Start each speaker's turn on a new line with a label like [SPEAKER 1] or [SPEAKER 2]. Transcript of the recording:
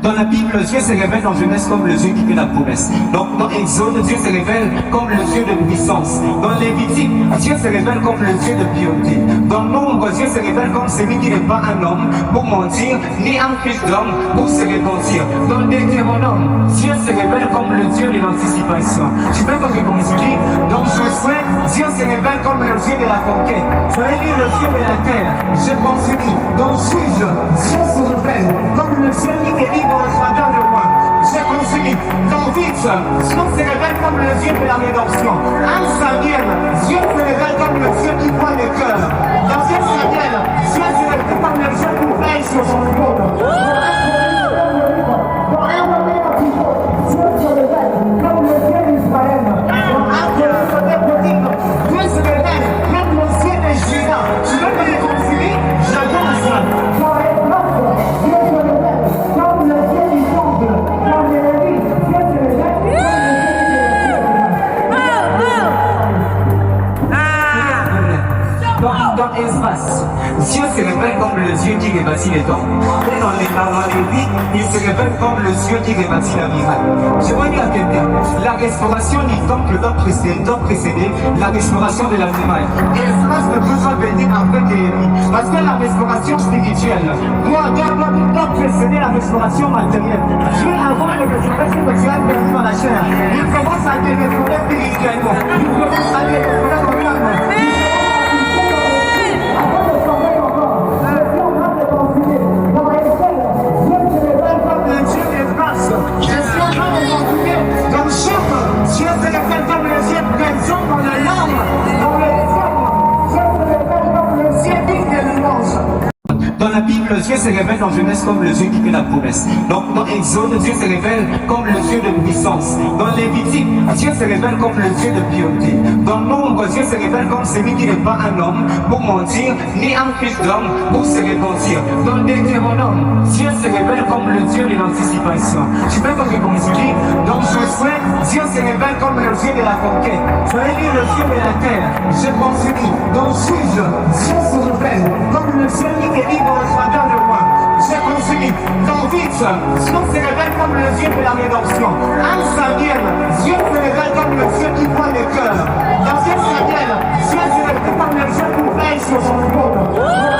[SPEAKER 1] Dans la Bible, Dieu se révèle dans Genèse comme le Dieu qui fait la promesse. Donc dans Exode, Dieu se révèle comme le Dieu de puissance. Dans Lévitique, Dieu se révèle comme le Dieu de piété. Dans Nombre, Dieu se révèle comme celui qui n'est pas un homme pour mentir, ni un fils d'homme pour se repentir. Dans Deutéronome, Dieu se révèle comme le Dieu de l'anticipation. Tu peux me réconcilier. Dans Josué, Dieu se révèle comme le Dieu de la conquête. Tu vas lire le Dieu de la terre. Je continue. Dans Juge, Dieu se révèle comme le Dieu qui délivre le travers de moi. Je continue. Dans Vite, Dieu se révèle comme le Dieu de la rédemption. En Samuel, Dieu se révèle comme le Dieu qui voit le cœur. Dans Samuel, Dieu se révèle comme le Dieu qui veille sur son trône. Dans Esdras, Dieu se révèle comme le Dieu qui rebâtit les dents. Et dans les vies, il se révèle comme le Dieu qui rebâtit la miracle. Je veux dire à quelqu'un, la restauration du temple doit précéder la restauration de la muraille. Esdras ne peut pas venir après Néhémie, parce que la restauration spirituelle doit précéder la restauration matérielle. Dieu, avant de restaurer ce que tu as perdu dans la chair, il commence à te restaurer spirituellement. Il commence à te restaurer dans l'âme. Dans la Bible, Dieu se révèle dans Genèse comme le Dieu qui fait la promesse. Donc dans Exode, Dieu se révèle comme le Dieu de puissance. Dans Lévitique, Dieu se révèle comme le Dieu de piété. Dans Nombre, Dieu se révèle comme celui qui n'est pas un homme pour mentir, ni un fils d'homme pour se repentir. Dans Deutéronome, Dieu se révèle comme le Dieu de l'anticipation. Tu peux me réconcilier. Dans Josué, Dieu se révèle comme le Dieu de la conquête. Tu vas lire le Dieu de la terre. Je continue. Dans Juge, Dieu se révèle comme le Dieu qui délivre le travers de moi. Je continue. Dans Vite, Dieu se révèle comme le Dieu de la rédemption. En Samuel, Dieu se révèle comme le Dieu qui voit le cœur. Dans Samuel, Dieu se révèle comme le Dieu qui veille sur son trône.